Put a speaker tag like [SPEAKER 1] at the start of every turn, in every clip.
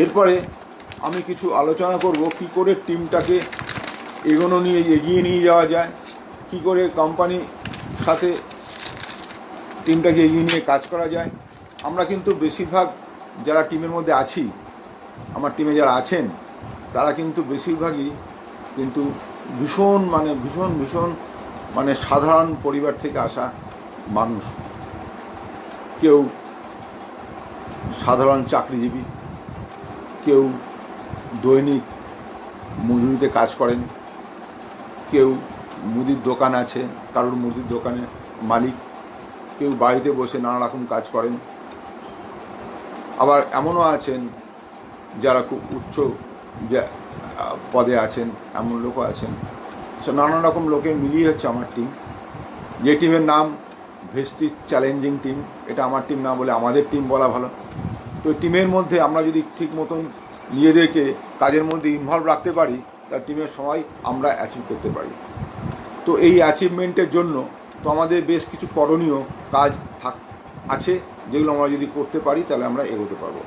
[SPEAKER 1] এরপরে আমি কিছু আলোচনা করব কী করে টিমটাকে এগিয়ে নিয়ে যাওয়া যায়, কী করে কোম্পানির সাথে টিমটাকে এগিয়ে নিয়ে কাজ করা যায়। আমরা কিন্তু বেশিরভাগ যারা টিমের মধ্যে আছি, আমার টিমে যারা আছেন, তারা কিন্তু বেশিরভাগই কিন্তু ভীষণ সাধারণ পরিবার থেকে আসা মানুষ। কেউ সাধারণ চাকরিজীবী, কেউ দৈনিক মজুরিতে কাজ করেন, কেউ মুদির দোকান আছে, কারোর মুদির দোকানের মালিক, কেউ বাড়িতে বসে নানা রকম কাজ করেন। আবার এমনও আছেন যারা খুব উচ্চ পদে আছেন, এমন লোকও আছেন। সো নানা রকম লোকে মিলিয়ে হচ্ছে আমার টিম, যে টিমের নাম ভেস্টিজ চ্যালেঞ্জিং টিম। এটা আমার টিম না বলে আমাদের টিম বলা ভালো। তো টিমের মধ্যে আমরা যদি ঠিক মতন নিজেদেরকে কাজের মধ্যে ইনভলভ রাখতে পারি, তার টিমের সময় আমরা অ্যাচিভ করতে পারি। তো এই অ্যাচিভমেন্টের জন্য তো আমাদের বেশ কিছু করণীয় কাজ আছে, যেগুলো আমরা যদি করতে পারি তাহলে আমরা এগোতে পারবো।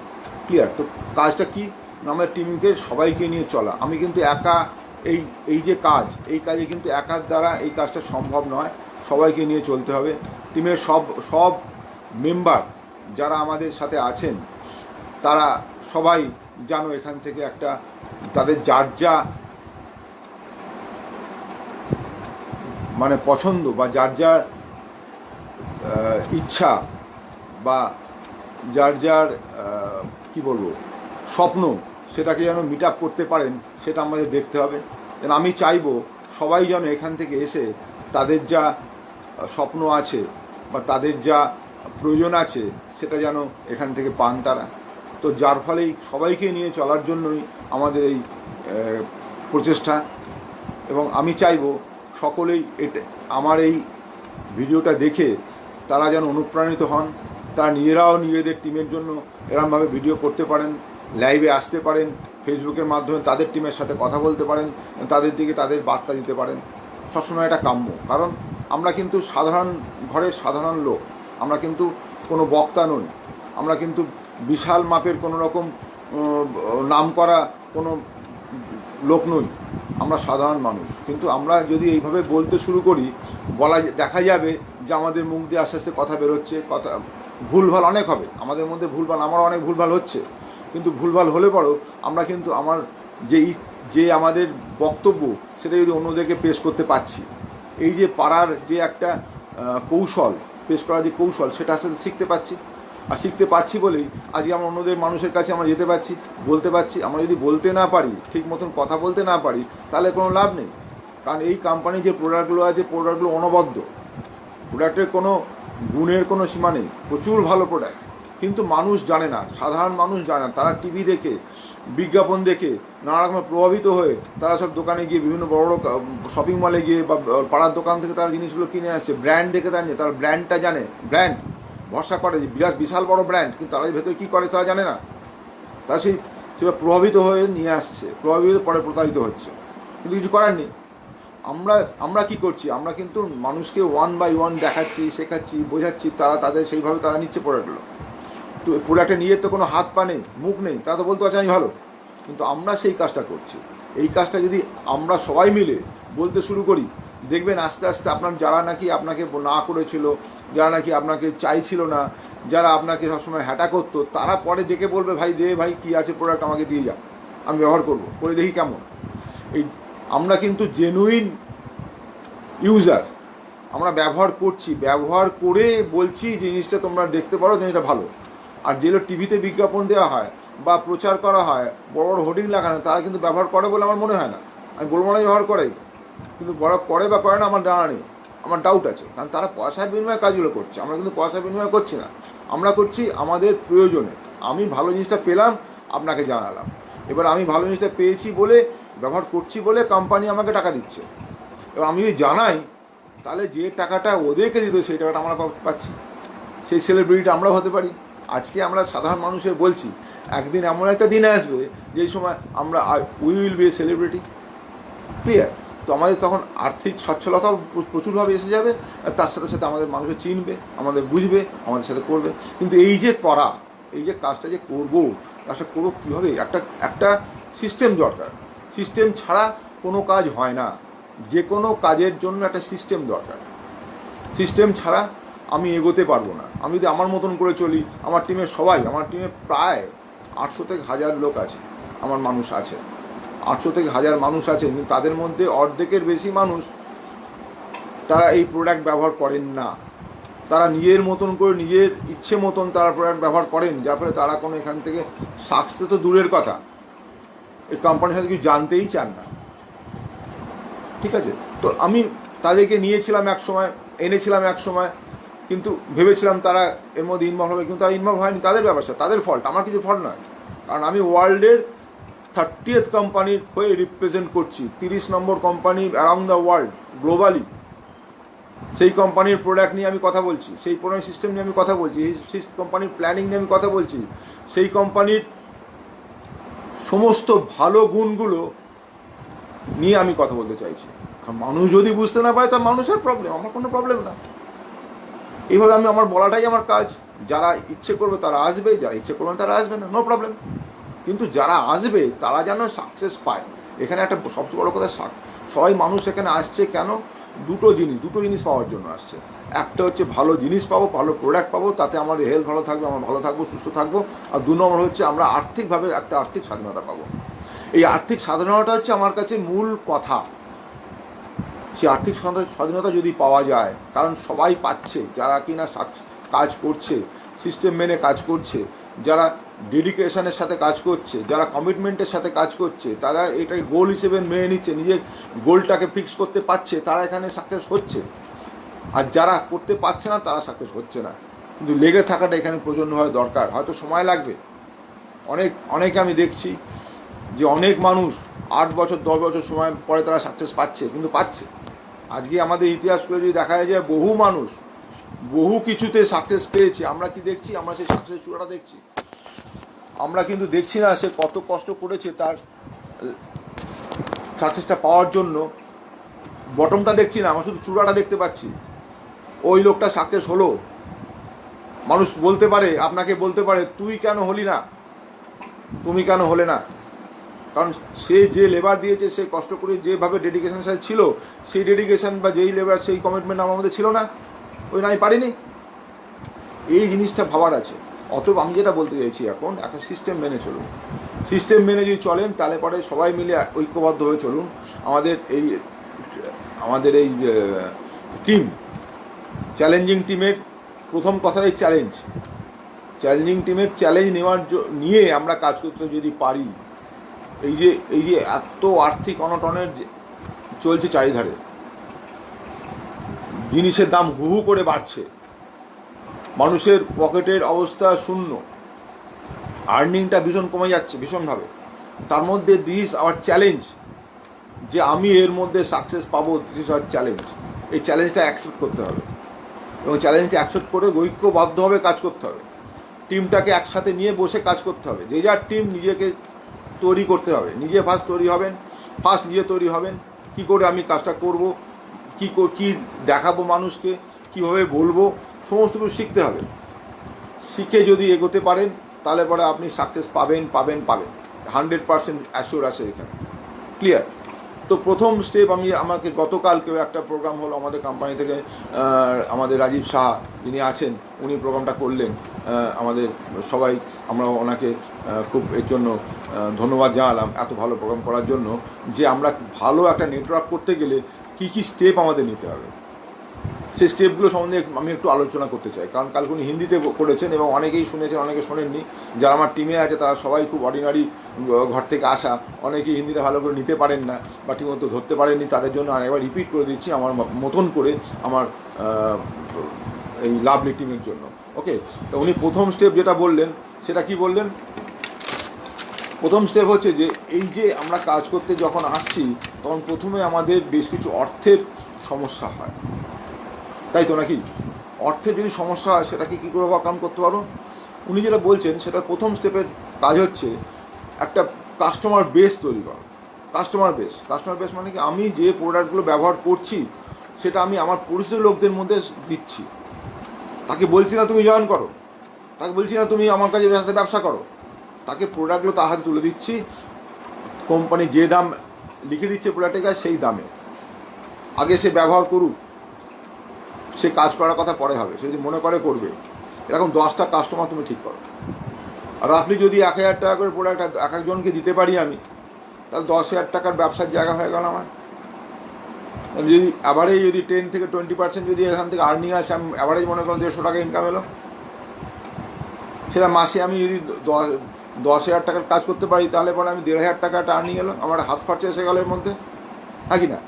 [SPEAKER 1] ক্লিয়ার? তো কাজটা কি? আমাদের টিমকে সবাইকে নিয়ে চলা। আমি কিন্তু একা এই যে কাজ, এই কাজে কিন্তু একার দ্বারা এই কাজটা সম্ভব নয়, সবাইকে নিয়ে চলতে হবে। টিমের সব মেম্বার যারা আমাদের সাথে আছেন, তারা সবাই জানো এখান থেকে একটা তাদের যার যা পছন্দ বা যার যার ইচ্ছা বা যার যার কি বলবো স্বপ্ন, সেটাকে যেন মিট আপ করতে পারেন, সেটা আমাদের দেখতে হবে। আমি চাইবো সবাই যেন এখান থেকে এসে তাদের যা স্বপ্ন আছে বা তাদের যা প্রয়োজন আছে সেটা যেন এখান থেকে পান তারা। তো যার ফলেই সবাইকে নিয়ে চলার জন্যই আমাদের এই প্রচেষ্টা। এবং আমি চাইবো সকলেই আমার এই ভিডিওটা দেখে তারা যেন অনুপ্রাণিত হন, তারা নিজেরাও নিজেদের টিমের জন্য এরমভাবে ভিডিও করতে পারেন, লাইভে আসতে পারেন, ফেসবুকের মাধ্যমে তাদের টিমের সাথে কথা বলতে পারেন, তাদের দিকে তাদের বার্তা দিতে পারেন। সবসময় এটা কাম্য, কারণ আমরা কিন্তু সাধারণ ঘরের সাধারণ লোক, আমরা কিন্তু কোনো বক্তা নই, আমরা কিন্তু বিশাল মাপের কোনো রকম নাম করা কোনো লোক নই, আমরা সাধারণ মানুষ। কিন্তু আমরা যদি এইভাবে বলতে শুরু করি, দেখা যাবে যে আমাদের মুখ দিয়ে আস্তে আস্তে কথা বেরোচ্ছে, কথা ভুলভাল অনেক হবে, আমাদের মধ্যে ভুলভাল, আমারও অনেক ভুলভাল হচ্ছে। কিন্তু ভুলভাল হলে পরেও আমরা কিন্তু আমার যে আমাদের বক্তব্য সেটা যদি অন্যদেরকে পেশ করতে পারছি, এই যে পারার যে একটা কৌশল, পেশ করার যে কৌশল, সেটা আস্তে আস্তে শিখতে পারছি। আর শিখতে পারছি বলেই আজকে আমরা অন্যদের মানুষের কাছে আমরা যেতে পারছি, বলতে পারছি। আমরা যদি বলতে না পারি, ঠিক মতন কথা বলতে না পারি, তাহলে কোনো লাভ নেই। কারণ এই কোম্পানির যে প্রোডাক্টগুলো আছে, প্রোডাক্টগুলো অনবদ্য, প্রোডাক্টের কোনো গুণের কোনো সীমা নেই, প্রচুর ভালো প্রোডাক্ট। কিন্তু মানুষ জানে না, সাধারণ মানুষ জানে না। তারা টিভি দেখে, বিজ্ঞাপন দেখে নানা রকমের প্রভাবিত হয়ে তারা সব দোকানে গিয়ে, বিভিন্ন বড় বড় শপিং মলে গিয়ে বা পাড়ার দোকান থেকে তারা জিনিসগুলো কিনে আসছে। ব্র্যান্ড দেখে তারা নিয়ে, তারা ব্র্যান্ডটা জানে, ব্র্যান্ড ভরসা করে, বিশাল বড় ব্র্যান্ড, কিন্তু তারা ভেতরে কী করে তারা জানে না। তারা সেটা প্রভাবিত হয়ে নিয়ে আসছে, প্রভাবিত পরে প্রতারিত হচ্ছে, কিন্তু কিছু করার নেই। আমরা কি করছি? আমরা কিন্তু মানুষকে ওয়ান বাই ওয়ান দেখাচ্ছি, শেখাচ্ছি, বোঝাচ্ছি, তারা সেইভাবে তারা নিচ্ছে প্রোডাক্টগুলো। তো প্রোডাক্টে নিজের তো কোনো হাত পা নেই, মুখ নেই, তারা তো বলতে পারছে আমি ভালো। কিন্তু আমরা সেই কাজটা করছি। এই কাজটা যদি আমরা সবাই মিলে বলতে শুরু করি, দেখবেন আস্তে আস্তে আপনার যারা নাকি আপনাকে না করেছিল, যারা নাকি আপনাকে চাইছিল না, যারা আপনাকে সবসময় হ্যাটা করতো, তারা পরে ডেকে বলবে, ভাই দে ভাই, কী আছে প্রোডাক্ট আমাকে দিয়ে যা, আমি ব্যবহার করবো, করে দেখি কেমন। এই আমরা কিন্তু জেনুইন ইউজার, আমরা ব্যবহার করছি, ব্যবহার করে বলছি জিনিসটা তোমরা দেখতে পারো, জিনিসটা ভালো। আর যেগুলো টিভিতে বিজ্ঞাপন দেওয়া হয় বা প্রচার করা হয়, বড় বড় হোর্ডিং লাগানো, তারা কিন্তু ব্যবহার করে বলে আমার মনে হয় না। আমি বলবো না ব্যবহার করে, কিন্তু বড় করে বা করে না আমার জানা নেই, আমার ডাউট আছে। কারণ তারা পয়সার বিনিময়ে কাজগুলো করছে, আমরা কিন্তু পয়সার বিনিময়ে করছি না, আমরা করছি আমাদের প্রয়োজনে। আমি ভালো জিনিসটা পেলাম, আপনাকে জানালাম। এবার আমি ভালো জিনিসটা পেয়েছি বলে, ব্যবহার করছি বলে কোম্পানি আমাকে টাকা দিচ্ছে। এবার আমি যদি জানাই, তাহলে যে টাকাটা ওদেরকে দিত সেই টাকাটা আমরা পাচ্ছি, সেই সেলিব্রিটিটা আমরাও হতে পারি। আজকে আমরা সাধারণ মানুষের বলছি, একদিন এমন একটা দিন আসবে যেই সময় আমরা we will B A celebrity. Clear? তো আমাদের তখন আর্থিক সচ্ছলতাও প্রচুরভাবে এসে যাবে, আর তার সাথে সাথে আমাদের মানুষকে চিনবে, আমাদের বুঝবে, আমাদের সাথে করবে। কিন্তু এই যে কাজটা যে করবো, ব্যবসা করবো কীভাবে, একটা একটা সিস্টেম দরকার। সিস্টেম ছাড়া কোনো কাজ হয় না। যে কোনো কাজের জন্য একটা সিস্টেম দরকার। সিস্টেম ছাড়া আমি এগোতে পারবো না। আমি যদি আমার মতন করে চলি, আমার টিমের সবাই, আমার টিমে প্রায় 800 থেকে 1000 লোক আছে, আমার মানুষ আছে, 800 থেকে 1000 মানুষ আছে, কিন্তু তাদের মধ্যে অর্ধেকের বেশি মানুষ তারা এই প্রোডাক্ট ব্যবহার করেন না। তারা নিজের মতন করে নিজের ইচ্ছে মতন তারা প্রোডাক্ট ব্যবহার করেন, যার ফলে তারা কোনো এখান থেকে সাকসেস তো দূরের কথা, এই কোম্পানির সাথে কিছু জানতেই চান না। ঠিক আছে, তো আমি তাদেরকে নিয়েছিলাম এক সময়, এনেছিলাম এক সময়, কিন্তু ভেবেছিলাম তারা এর মধ্যে ইনভলভ হবে, কিন্তু তারা ইনভলভ হয়নি। তাদের ব্যবসা, তাদের ফল্ট, আমার কিছু ফল্ট নয়। কারণ আমি ওয়ার্ল্ডের 30th কোম্পানির হয়ে রিপ্রেজেন্ট করছি, 30 নম্বর company around the world, globally. সেই কোম্পানির প্রোডাক্ট নিয়ে আমি কথা বলছি, সেই প্রোডাক্ট সিস্টেম নিয়ে আমি কথা বলছি, সেই কোম্পানির প্ল্যানিং নিয়ে আমি কথা বলছি, সেই কোম্পানির সমস্ত ভালো গুণগুলো নিয়ে আমি কথা বলতে চাইছি। কারণ মানুষ যদি বুঝতে না পারে, তার মানুষের প্রবলেম, আমার কোনো প্রবলেম না। এইভাবে আমি আমার বলাটাই আমার কাজ। যারা ইচ্ছে করবে তারা আসবে, যারা ইচ্ছে করবে তারা আসবে না, নো প্রবলেম। কিন্তু যারা আসবে তারা যেন সাকসেস পায়। এখানে একটা সবচেয়ে বড় কথা, সবাই মানুষ এখানে আসছে কেন? দুটো জিনিস পাওয়ার জন্য আসছে। একটা হচ্ছে ভালো জিনিস পাবো, ভালো প্রোডাক্ট পাবো, তাতে আমাদের হেলথ ভালো থাকবে, আমরা ভালো থাকবো, সুস্থ থাকবো। আর 2 নম্বর হচ্ছে আমরা আর্থিকভাবে একটা আর্থিক স্বাধীনতা পাবো। এই আর্থিক স্বাধীনতা হচ্ছে আমার কাছে মূল কথা। সে আর্থিক স্বাধীনতা যদি পাওয়া যায়, কারণ সবাই পাচ্ছে, যারা কিনা কাজ করছে, সিস্টেম মেনে কাজ করছে, যারা ডেডিকেশনের সাথে কাজ করছে, যারা কমিটমেন্টের সাথে কাজ করছে, তারা এটাকে গোল হিসেবে মেনে নিচ্ছে, নিজের গোলটাকে ফিক্স করতে পারছে, তারা এখানে সাকসেস হচ্ছে। আর যারা করতে পারছে না, তারা সাকসেস হচ্ছে না। কিন্তু লেগে থাকাটা এখানে প্রচণ্ডভাবে দরকার। হয়তো সময় লাগবে, অনেকে আমি দেখছি যে অনেক মানুষ 8 বছর 10 বছর সময় পরে তারা সাকসেস পাচ্ছে, কিন্তু পাচ্ছে। আজকে আমাদের ইতিহাস করে যদি দেখা যায়, বহু মানুষ বহু কিছুতে সাকসেস পেয়েছে। আমরা কি দেখছি? আমরা সেই সাকসেস চূড়াটা দেখছি। আমরা কিন্তু দেখছি না সে কত কষ্ট করেছে তার সাকসেসটা পাওয়ার জন্য। বটমটা দেখছি না, আমরা শুধু চূড়াটা দেখতে পাচ্ছি। ওই লোকটা সাকসেস হলো, মানুষ বলতে পারে, আপনাকে বলতে পারে, তুই কেন হলি না, তুমি কেন হলে না? কারণ সে যে লেবার দিয়েছে, সে কষ্ট করে যেভাবে ডেডিকেশনের সাথে ছিল, সেই ডেডিকেশন বা যেই লেবার, সেই কমিটমেন্ট আমার মধ্যে ছিল না, ওই না, আমি পারিনি। এই জিনিসটা ভাবার আছে। অতএব আমি যেটা বলতে চাইছি, এখন একটা সিস্টেম মেনে চলুন। সিস্টেম মেনে যদি চলেন, তাহলে পরে সবাই মিলে ঐক্যবদ্ধ হয়ে চলুন। আমাদের এই টিম, চ্যালেঞ্জিং টিমের প্রথম কথাটাই চ্যালেঞ্জিং টিমের চ্যালেঞ্জ নিয়ে আমরা কাজ করতে যদি পারি, এই যে এত আর্থিক অনটনের চলছে চারিধারে, জিনিসের দাম হু হু করে বাড়ছে, মানুষের পকেটের অবস্থা শূন্য, আর্নিংটা ভীষণ কমে যাচ্ছে ভীষণভাবে। তার মধ্যে দিস আওয়ার চ্যালেঞ্জ, যে আমি এর মধ্যে সাকসেস পাবো, দিস ইজ আওয়ার চ্যালেঞ্জ। এই চ্যালেঞ্জটা অ্যাকসেপ্ট করতে হবে, এবং চ্যালেঞ্জটা অ্যাকসেপ্ট করে ঐক্যবদ্ধভাবে কাজ করতে হবে। টিমটাকে একসাথে নিয়ে বসে কাজ করতে হবে। যে যার টিম নিজেকে তৈরি করতে হবে, নিজে ফার্স্ট নিজে তৈরি হবেন। কি করে আমি কাজটা করব, কি দেখাবো মানুষকে, কিভাবে বলবো, সমস্ত কিছু শিখতে হবে। শিখে যদি এগোতে পারেন, তাহলে পরে আপনি সাকসেস পাবেন 100% অ্যাসিওর আছে এখানে, ক্লিয়ার। তো প্রথম স্টেপ, আমাকে গতকাল কেউ একটা প্রোগ্রাম হলো আমাদের কোম্পানি থেকে, আমাদের রাজীব সাহা যিনি আছেন, উনি প্রোগ্রামটা করলেন। আমাদের সবাই, আমরা ওনাকে খুব এর জন্য ধন্যবাদ জানালাম, এত ভালো প্রোগ্রাম করার জন্য। যে আমরা ভালো একটা নেটওয়ার্ক করতে গেলে কি স্টেপ আমাদের নিতে হবে, সেই স্টেপগুলো সম্বন্ধে আমি একটু আলোচনা করতে চাই। কারণ কালকে উনি হিন্দিতে করেছেন, এবং অনেকেই শুনেছেন, অনেকে শোনেননি। যারা আমার টিমে আছে তারা সবাই খুব অর্ডিনারি ঘর থেকে আসা, অনেকেই হিন্দিটা ভালো করে নিতে পারেন না বা ঠিকমতো ধরতে পারেননি। তাদের জন্য আরেকবার রিপিট করে দিচ্ছি আমার মতন করে, আমার এই লাভলি টিমের জন্য। ওকে, তো উনি প্রথম স্টেপ যেটা বললেন, সেটা কি বললেন? প্রথম স্টেপ হচ্ছে যে এই যে আমরা কাজ করতে যখন আসছি, তখন প্রথমে আমাদের বেশ কিছু অর্থের সমস্যা হয়, তাই তো নাকি? অর্থের যদি সমস্যা হয়, সেটাকে কী করে ওভারকাম করতে পারো? উনি যেটা বলছেন, সেটা প্রথম স্টেপের কাজ হচ্ছে একটা কাস্টমার বেস তৈরি করা। কাস্টমার বেস মানে কি? আমি যে প্রোডাক্টগুলো ব্যবহার করছি, সেটা আমি আমার পরিচিত লোকদের মধ্যে দিচ্ছি। তাকে বলছি না তুমি জয়েন করো, তাকে বলছি না তুমি আমার কাছে ব্যবসা করো, তাকে প্রোডাক্টগুলো তার হাতে তুলে দিচ্ছি, কোম্পানি যে দাম লিখে দিচ্ছে প্রোডাক্টের কাছে সেই দামে। আগে সে ব্যবহার করুক, সে কাজ করার কথা পরে হবে, সে যদি মনে করে করবে। এরকম 10টা কাস্টমার তুমি ঠিক করো। আর আপনি যদি 1000 টাকা করে প্রোডাক্ট এক একজনকে দিতে পারি আমি, তাহলে 10,000 টাকার ব্যবসার জায়গা হয়ে গেল আমার। যদি অ্যাভারেজ যদি 10 থেকে 20% যদি এখান থেকে আর্নিং আসে, আমি অ্যাভারেজ মনে করেন 150 টাকা ইনকাম এলো, সেটা মাসে আমি যদি 10,000 টাকার কাজ করতে পারি, তাহলে পরে আমি 1,500 টাকা একটা আর্নিং এলো, আমার হাত খরচা এসে গেল এর মধ্যে, হ্যাঁ কি না?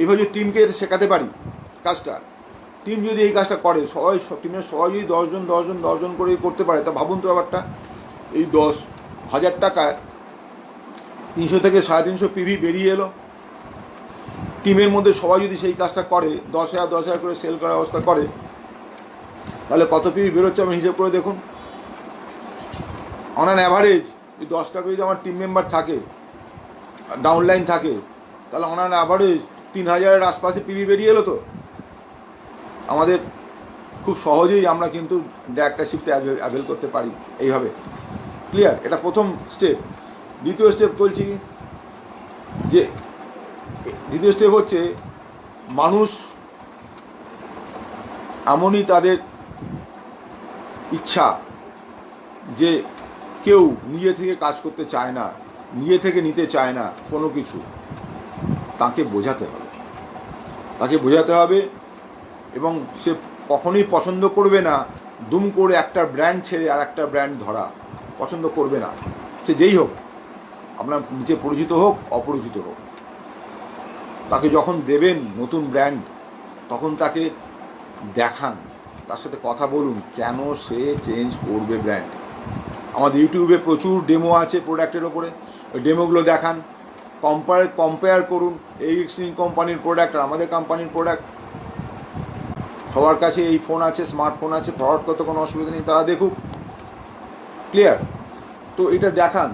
[SPEAKER 1] এইভাবে যদি টিমকে শেখাতে পারি কাজটা, টিম যদি এই কাজটা করে, টিমের সবাই যদি 10 জন করে করতে পারে, তা ভাবুন তো ব্যাপারটা। এই 10,000 টাকায় 300 থেকে 350 পিভি বেরিয়ে এলো। টিমের মধ্যে সবাই যদি সেই কাজটা করে, 10,000 করে সেল করার ব্যবস্থা করে, তাহলে কত পিভি বেরোচ্ছে আমি হিসেব করে দেখুন। অন অ্যান অ্যাভারেজ যদি 10টা করে যদি আমার টিম মেম্বার থাকে, ডাউনলাইন থাকে, তাহলে অন অ্যান অ্যাভারেজ 3,000-এর আশপাশে পিভি বেরিয়ে এলো। তো আমাদের খুব সহজেই আমরা কিন্তু একটা শিফটে অ্যাভেল করতে পারি এইভাবে। ক্লিয়ার? এটা প্রথম স্টেপ। দ্বিতীয় স্টেপ বলছি যে, দ্বিতীয় স্টেপ হচ্ছে মানুষ এমনই তাদের ইচ্ছা যে কেউ নিজে থেকে কাজ করতে চায় না, নিজে থেকে নিতে চায় না কোনো কিছু। তাকে বোঝাতে হবে, তাকে বোঝাতে হবে, এবং সে কখনোই পছন্দ করবে না দুম করে একটা ব্র্যান্ড ছেড়ে আর একটা ব্র্যান্ড ধরা, পছন্দ করবে না। সে যেই হোক, আপনার নিচে পরিচিত হোক অপরিচিত হোক, তাকে যখন দেবেন নতুন ব্র্যান্ড, তখন তাকে দেখান, তার সাথে কথা বলুন কেন সে চেঞ্জ করবে ব্র্যান্ড। আমাদের ইউটিউবে প্রচুর ডেমো আছে প্রোডাক্টের ওপরে, ওই ডেমোগুলো দেখান, কম্পেয়ার করুন এই এক্সিং কোম্পানির প্রোডাক্ট আর আমাদের কোম্পানির প্রোডাক্ট। সবার কাছে এই ফোন আছে, স্মার্টফোন আছে, ফরওয়ার্ড করতে কোনো অসুবিধা নেই, তারা দেখুক। ক্লিয়ার? তো এটা দেখান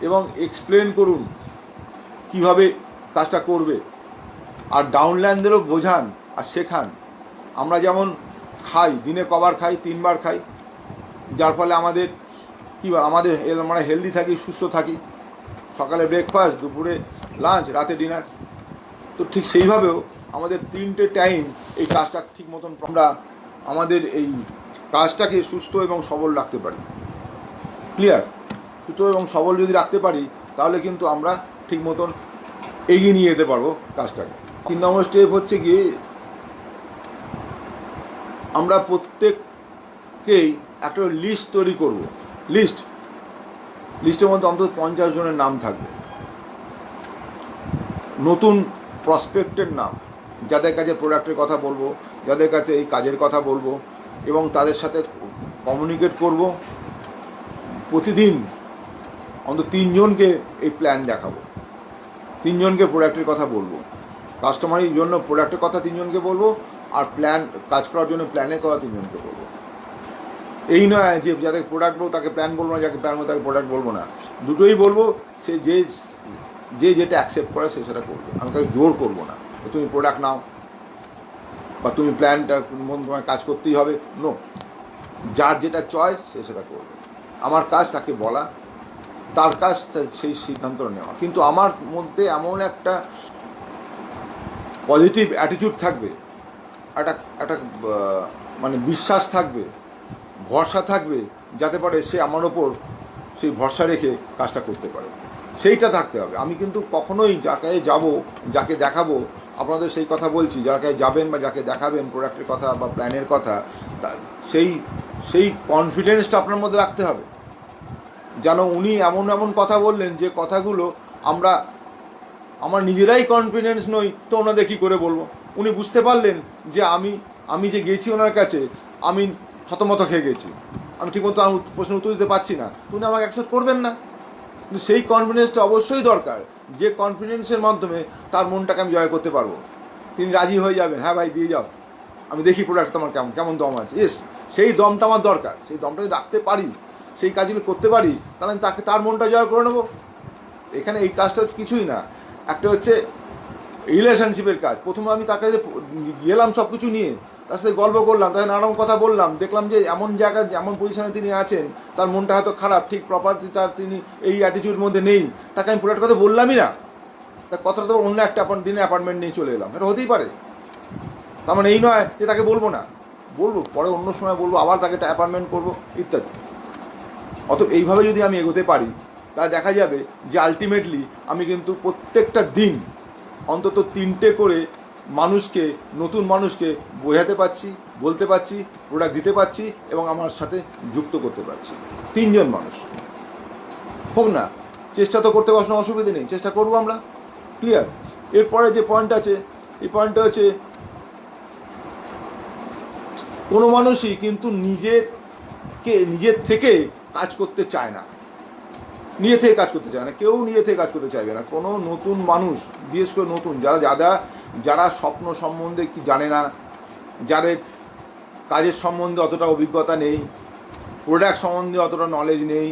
[SPEAKER 1] এবং এক্সপ্লেন করুন কিভাবে কাজটা করবে, আর ডাউনলাইনদেরও বোঝান আর শেখান। আমরা যেমন খাই, দিনে কবার খাই? 3 বার খাই, যার ফলে আমাদের আমরা হেলদি থাকি, সুস্থ থাকি। সকালে ব্রেকফাস্ট, দুপুরে লাঞ্চ, রাতে ডিনার। তো ঠিক সেইভাবেও আমাদের 3টে টাইম এই কাজটা ঠিক মতন আমরা আমাদের এই কাজটাকে সুস্থ এবং সবল রাখতে পারি। ক্লিয়ার? সুস্থ এবং সবল যদি রাখতে পারি, তাহলে কিন্তু আমরা ঠিক মতন এগিয়ে নিয়ে যেতে পারবো কাজটাকে। 3 নম্বর স্টেপ হচ্ছে গিয়ে, আমরা প্রত্যেককেই একটা লিস্ট তৈরি করব। লিস্টের মধ্যে অন্তত 50 জনের নাম থাকবে, নতুন প্রসপেক্টের নাম, যাদের কাছে প্রোডাক্টের কথা বলবো, যাদের কাছে এই কাজের কথা বলবো, এবং তাদের সাথে কমিউনিকেট করব। প্রতিদিন অন্তত 3 জনকে এই প্ল্যান দেখাবো, 3 জনকে প্রোডাক্টের কথা বলবো, কাস্টমারের জন্য প্রোডাক্টের কথা 3 জনকে বলবো, আর কাজ করার জন্য প্ল্যানের কথা 3 জনকে বলবো। এই নয় যে যাদের প্রোডাক্ট বলবো তাকে প্ল্যান বলবো না, যাকে প্ল্যান বলবো তাকে প্রোডাক্ট বলবো না। দুটোই বলবো, সে যে যেটা অ্যাকসেপ্ট করে সে সেটা করবে। আমি তাকে জোর করবো না তুমি প্রোডাক্ট নাও বা তুমি প্ল্যানটা তোমায় কাজ করতেই হবে, নো। যার যেটা চয়েস সে সেটা করবে। আমার কাজ তাকে বলা, তার কাজ সেই সিদ্ধান্ত নেওয়া। কিন্তু আমার মধ্যে এমন একটা পজিটিভ অ্যাটিটিউড থাকবে, একটা মানে বিশ্বাস থাকবে, ভরসা থাকবে, যাতে পারে সে আমার ওপর সেই ভরসা রেখে কাজটা করতে পারে। সেইটা থাকতে হবে। আমি কিন্তু কখনোই যাকে যাব, যাকে দেখাবো, আপনাদের সেই কথা বলছি, যাকে যাবেন বা যাকে দেখাবেন প্রোডাক্টের কথা বা প্ল্যানের কথা, সেই কনফিডেন্সটা আপনার মধ্যে রাখতে হবে, যেন উনি এমন কথা বললেন যে কথাগুলো আমার নিজেরাই কনফিডেন্স নই, তো ওনাদের কী করে বলবো। উনি বুঝতে পারলেন যে আমি যে গেছি ওনার কাছে, আমি থতমত খেয়ে গেছি, আমি ঠিকমতো প্রশ্নের উত্তর দিতে পারছি না, উনি আমাকে অ্যাকসেপ্ট করবেন না। কিন্তু সেই কনফিডেন্সটা অবশ্যই দরকার, যে কনফিডেন্সের মাধ্যমে তার মনটাকে আমি জয় করতে পারবো। তিনি রাজি হয়ে যাবেন, হ্যাঁ ভাই দিয়ে যাও, আমি দেখি প্রোডাক্ট তোমার কেমন দম আছে। ইয়েস, সেই দমটা আমার দরকার। সেই দমটা যদি রাখতে পারি, সেই কাজগুলো করতে পারি, তাহলে আমি তার মনটা জয় করে নেবো। এখানে এই কাজটা হচ্ছে কিছুই না, একটা হচ্ছে রিলেশনশিপের কাজ। প্রথমে আমি তার কাছে গেলাম সব কিছু নিয়ে, তার সাথে গল্প করলাম, তাকে নানারকম কথা বললাম, দেখলাম যে এমন জায়গায় এমন পজিশনে তিনি আছেন, তার মনটা হয়তো খারাপ, ঠিক প্রপারলি তার তিনি এই অ্যাটিটিউড মধ্যে নেই, তাকে আমি পুরো একটা কথা বললামই না, তার কথাটা তো অন্য একটা দিনে অ্যাপার্টমেন্ট নিয়ে চলে এলাম, এটা হতেই পারে। তার মানে এই নয় যে তাকে বলবো না, বলবো পরে, অন্য সময় বলবো, আবার তাকে একটা অ্যাপার্টমেন্ট করবো ইত্যাদি। অতএব এইভাবে যদি আমি এগোতে পারি, তাহলে দেখা যাবে যে আলটিমেটলি আমি কিন্তু প্রত্যেকটা দিন অন্তত 3টে করে মানুষকে, নতুন মানুষকে বোঝাতে পারছি, বলতে পারছি, প্রোডাক্ট দিতে পারছি এবং আমার সাথে যুক্ত করতে পারছি। 3জন মানুষ হোক না, চেষ্টা তো করতে কোনো অসুবিধা নেই, চেষ্টা করবো আমরা। ক্লিয়ার? এরপরে যে পয়েন্ট আছে, এই পয়েন্টটা হচ্ছে কোনো মানুষই কিন্তু নিজের থেকে কাজ করতে চায় না, নিজে থেকে কাজ করতে চায় না, কেউ নিজে থেকে কাজ করতে চাইবে না। কোনো নতুন মানুষ, বিশেষ করে নতুন যারা স্বপ্ন সম্বন্ধে কি জানে না, যাদের কাজের সম্বন্ধে অতটা অভিজ্ঞতা নেই, প্রোডাক্ট সম্বন্ধে অতটা নলেজ নেই,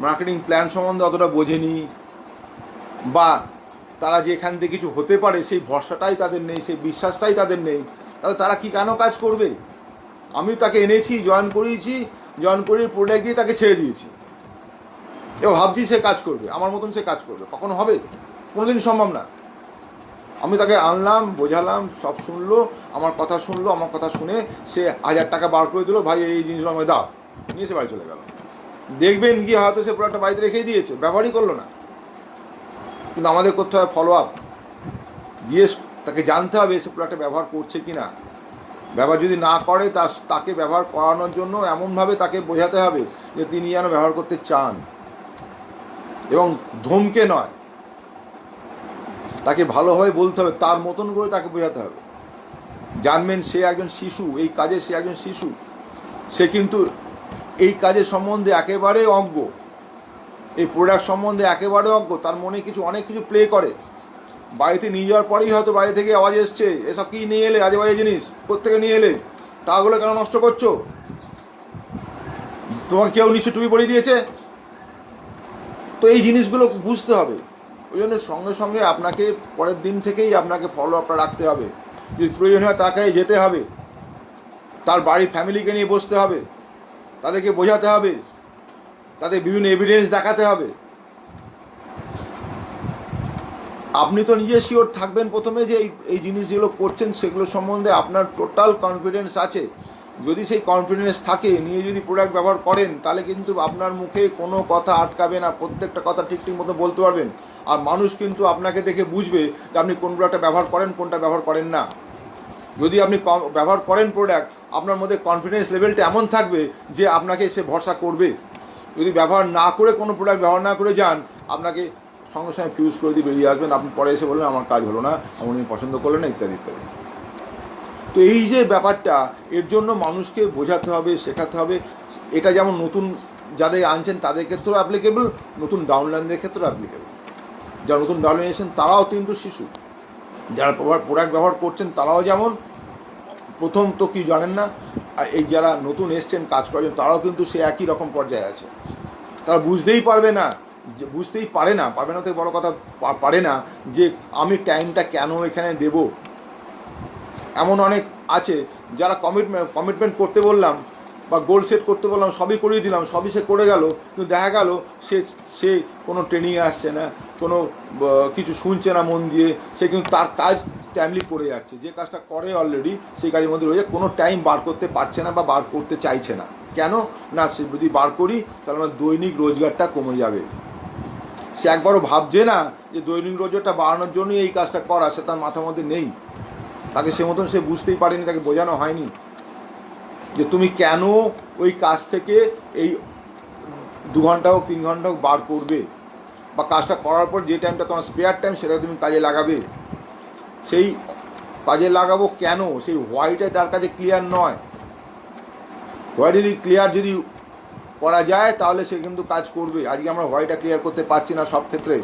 [SPEAKER 1] মার্কেটিং প্ল্যান সম্বন্ধে অতটা বোঝেনি, বা তারা যে এখান থেকে কিছু হতে পারে সেই ভরসাটাই তাদের নেই, সেই বিশ্বাসটাই তাদের নেই, তাহলে তারা কি কেন কাজ করবে? আমি তাকে এনেছি, জয়েন করিয়ে প্রোডাক্ট দিয়ে তাকে ছেড়ে দিয়েছি, এবার ভাবছি সে কাজ করবে, আমার মতন সে কাজ করবে। কখনো হবে? কোনোদিন সম্ভব না। আমি তাকে আনলাম, বোঝালাম, সব শুনলো, আমার কথা শুনলো, আমার কথা শুনে সে 1000 টাকা বার করে দিল, ভাই এই জিনিসগুলো আমাকে দাও, নিয়ে সে বাড়ি চলে গেল। দেখবেন গিয়ে হয়তো সে প্রোডাক্টটা বাড়িতে রেখেই দিয়েছে, ব্যবহারই করলো না। কিন্তু আমাদের করতে হবে ফলো আপ, জিজ্ঞেস, তাকে জানতে হবে সে প্রোডাক্টটা ব্যবহার করছে কি না। ব্যবহার যদি না করে, তাকে ব্যবহার করানোর জন্য এমনভাবে তাকে বোঝাতে হবে যে তিনি যেন ব্যবহার করতে চান, এবং ধমকে নয়, তাকে ভালোভাবে বলতে হবে, তার মতন করে তাকে বোঝাতে হবে। জানবেন সে একজন শিশু, এই কাজে সে একজন শিশু, সে কিন্তু এই কাজের সম্বন্ধে একেবারে অজ্ঞ, এই প্রোডাক্ট সম্বন্ধে একেবারে অজ্ঞ, তার মনে অনেক কিছু প্লে করে। বাড়িতে নিয়ে যাওয়ার পরেই হয়তো বাড়ি থেকে আওয়াজ এসছে, এসব কি নিয়ে এলে, আজে বাজে জিনিস কোত্থেকে নিয়ে এলে, টাকাগুলো কেন নষ্ট করছো, তোমাকে কেউ নিশ্চয় টুপি পরিয়ে দিয়েছে। তো এই জিনিসগুলো বুঝতে হবে। ওই জন্য সঙ্গে সঙ্গে আপনাকে পরের দিন থেকেই আপনাকে ফলো আপটা রাখতে হবে। যদি প্রয়োজন হয় তার কাছে যেতে হবে, তার বাড়ির ফ্যামিলিকে নিয়ে বসতে হবে, তাদেরকে বোঝাতে হবে, তাদের বিভিন্ন এভিডেন্স দেখাতে হবে। আপনি তো নিজে শিওর থাকবেন প্রথমে যে এই জিনিস যেগুলো করছেন সেগুলো সম্বন্ধে আপনার টোটাল কনফিডেন্স আছে। যদি সেই কনফিডেন্স থাকে, নিয়ে যদি প্রোডাক্ট ব্যবহার করেন, তাহলে কিন্তু আপনার মুখে কোনো কথা আটকাবে না, প্রত্যেকটা কথা ঠিক মতো বলতে পারবেন। আর মানুষ কিন্তু আপনাকে দেখে বুঝবে যে আপনি কোন প্রোডাক্টটা ব্যবহার করেন, কোনটা ব্যবহার করেন না। যদি আপনি ব্যবহার করেন প্রোডাক্ট, আপনার মধ্যে কনফিডেন্স লেভেলটা এমন থাকবে যে আপনাকে সে ভরসা করবে। যদি ব্যবহার না করে, কোনো প্রোডাক্ট ব্যবহার না করে যান, আপনাকে সঙ্গে সঙ্গে ফিউজ করে দিয়ে বেরিয়ে আসবেন। আপনি পরে এসে বলবেন আমার কাজ হলো না, উনি পছন্দ করলেন না, ইত্যাদি ইত্যাদি। তো এই যে ব্যাপারটা, এর জন্য মানুষকে বোঝাতে হবে, শেখাতে হবে। এটা যেমন নতুন যাদের আনছেন তাদের ক্ষেত্রেও অ্যাপ্লিকেবল, নতুন ডাউনলাইনদের ক্ষেত্রেও অ্যাপ্লিকেবল। যারা নতুন ডাউনলাইন এসেছেন তারাও কিন্তু শিশু, যারা প্রোডাক্ট ব্যবহার করছেন তারাও যেমন প্রথম তো কি জানেন না, আর এই যারা নতুন এসছেন কাজ করেন তারাও কিন্তু সে একই রকম পর্যায়ে আছে। তারা বুঝতেই পারে না তো বড় কথা, পারে না যে আমি টাইমটা কেন এখানে দেব। এমন অনেক আছে যারা কমিটমেন্ট করতে বললাম বা গোল সেট করতে বললাম, সবই করিয়ে দিলাম, সবই সে করে গেল, কিন্তু দেখা গেল সে কোনো ট্রেনিংয়ে আসছে না, কোনো কিছু শুনছে না মন দিয়ে, সে কিন্তু তার কাজ টাইমলি করে যাচ্ছে, যে কাজটা করে অলরেডি সেই কাজের মধ্যে রয়েছে, কোনো টাইম বার করতে পারছে না বা বার করতে চাইছে না। কেন না, সে যদি বার করি তাহলে আমার দৈনিক রোজগারটা কমে যাবে। সে একবারও ভাবছে না যে দৈনিক রোজগারটা বাড়ানোর জন্যই এই কাজটা করা, সে তার মাথার মধ্যে নেই। তাকে সে মতন সে বুঝতেই পারেনি, তাকে বোঝানো হয়নি যে তুমি কেন ওই কাজ থেকে এই 2 ঘন্টা হোক 3 ঘন্টা হোক বার করবে, বা কাজটা করার পর যে টাইমটা তোমার স্পেয়ার টাইম সেটা তুমি কাজে লাগাবে। সেই কাজে লাগাবো কেন, সেই হোয়াইটা তার কাছে ক্লিয়ার নয়। হোয়াইট যদি ক্লিয়ার যদি করা যায় তাহলে সে কিন্তু কাজ করবে। আজকে আমরা হোয়াইটটা ক্লিয়ার করতে পারছি না সব ক্ষেত্রে,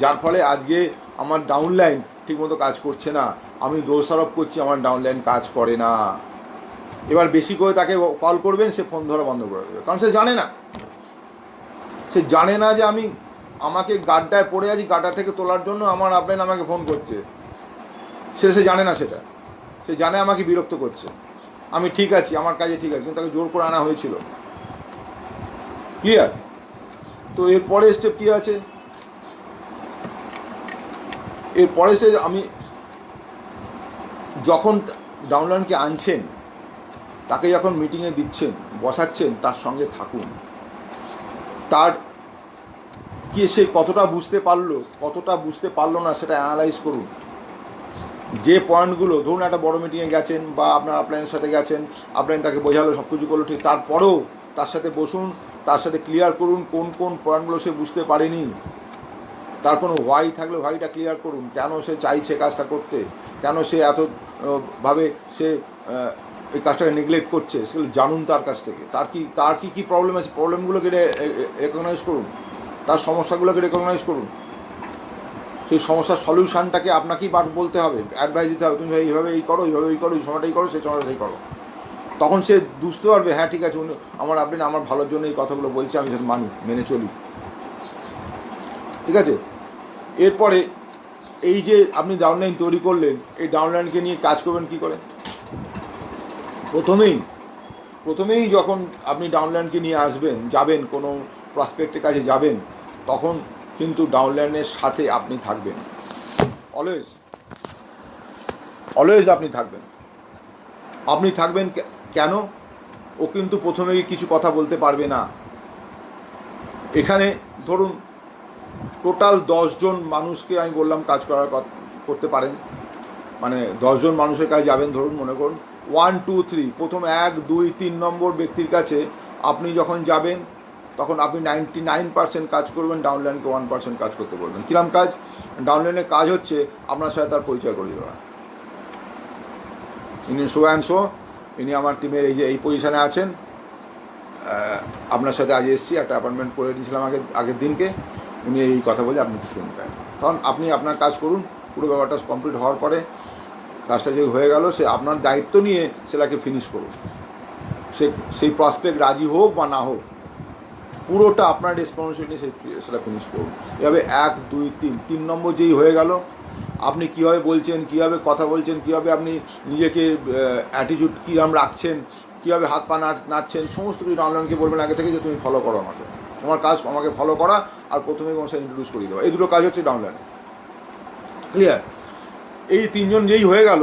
[SPEAKER 1] যার ফলে আজকে আমার ডাউনলাইন ঠিকমতো কাজ করছে না। আমি দোষারোপ করছি আমার ডাউনলাইন কাজ করে না। এবার বেশি করে তাকে কল করবেন, সে ফোন ধরা বন্ধ করে দেবে, কারণ সে জানে না যে আমাকে গাড্ডায় পড়ে আছি, গাড্ডা থেকে তোলার জন্য আমার আপলাইন আমাকে ফোন করছে। সে জানে না, সেটা সে জানে আমাকে বিরক্ত করছে। আমি ঠিক আছি, আমার কাজে ঠিক আছে, কিন্তু তাকে জোর করে আনা হয়েছিল। ক্লিয়ার? তো এর পরের স্টেপ কী আছে? এর পরের স্টেপ, আমি যখন ডাউনলাইনকে আনছেন, তাকে যখন মিটিংয়ে দিচ্ছেন, বসাচ্ছেন, তার সঙ্গে থাকুন। তার কি সে কতটা বুঝতে পারলো না সেটা অ্যানালাইজ করুন। যে পয়েন্টগুলো, ধরুন একটা বড় মিটিংয়ে গেছেন বা আপনার আপলাইনের সাথে গেছেন, আপলাইন তাকে বোঝালো, সব কিছু করলো ঠিক, তারপরেও তার সাথে বসুন, তার সাথে ক্লিয়ার করুন কোন কোন পয়েন্টগুলো সে বুঝতে পারেনি। তার কোনো হোয়াই থাকলে হোয়াইটা ক্লিয়ার করুন, কেন সে চাইছে কাজটা করতে, কেন সে এত ভাবে সে এই কাজটাকে নেগলেক্ট করছে, সেগুলো জানুন তার কাছ থেকে। তার কি প্রবলেম আছে, প্রবলেমগুলোকে রেকগনাইজ করুন, তার সমস্যাগুলোকে রেকগনাইজ করুন। সেই সমস্যার সলিউশনটাকে আপনাকেই বলতে হবে, অ্যাডভাইস দিতে হবে, তুমি ভাই এইভাবে এই করো, এইভাবে এই করো, এই সময়টাই করো, সেই সময়টা সেই করো। তখন সে বুঝতে পারবে, হ্যাঁ ঠিক আছে, আপনি আমার ভালোর জন্য এই কথাগুলো বলছে, আমি সেটা মেনে চলি। ঠিক আছে? এরপরে এই যে আপনি ডাউনলাইন তৈরি করলেন, এই ডাউনলাইনকে নিয়ে কাজ করবেন কী করে? প্রথমেই যখন আপনি ডাউনলাইনকে নিয়ে যাবেন কোনো প্রসপেক্টের কাছে যাবেন, তখন কিন্তু ডাউনলাইনের সাথে আপনি থাকবেন, অলওয়েজ আপনি থাকবেন। কেন? ও কিন্তু প্রথমেই কিছু কথা বলতে পারবে না। এখানে ধরুন টোটাল 10 জন মানুষকে আমি বললাম কাজ করতে পারেন, মানে 10 জন মানুষের কাছে যাবেন, ধরুন মনে করুন 1 2 3, প্রথম 1 2 3 নম্বর ব্যক্তির কাছে আপনি যখন যাবেন, তখন আপনি 99% কাজ করবেন, ডাউনলাইনকে 1% কাজ করতে বলবেন। কিরম কাজ? ডাউনলাইনের কাজ হচ্ছে আপনার সাথে তার পরিচয় করে দেওয়া। ইনি শো অ্যান্ড শো, ইনি আমার টিমের এই পজিশানে আছেন, আপনার সাথে আজ এসেছি, একটা অ্যাপয়েন্টমেন্ট করে দিয়েছিলাম আগের দিনকে, উনি এই কথা বলে আপনি একটু শুনবেন। তখন আপনি আপনার কাজ করুন, পুরো ব্যাপারটা কমপ্লিট হওয়ার পরে কাজটা যে হয়ে গেল, সে আপনার দায়িত্ব নিয়ে সেটাকে ফিনিশ করুন। সেই প্রসপেক্ট রাজি হোক বা না হোক, পুরোটা আপনার রেসপন্সিবিলিটি, সেটা ফিনিশ করুন। এভাবে 1 2 3 নম্বর যেই হয়ে গেল, আপনি কীভাবে বলছেন, কীভাবে কথা বলছেন, কীভাবে আপনি নিজেকে অ্যাটিটিউড কীরকম রাখছেন, কীভাবে হাত পা নাড়ছেন, সমস্ত কিছু ডাউনলাইনকে বলবেন আগে থেকে যে তুমি ফলো করো আমাকে, তোমার কাজ আমাকে ফলো করা, আর প্রথমে কোনো সাথে ইন্ট্রোডিউস করিয়ে দেওয়া। এই দুটো কাজ হচ্ছে ডাউনলাইনে। ক্লিয়ার? এই 3 জন যেই হয়ে গেল,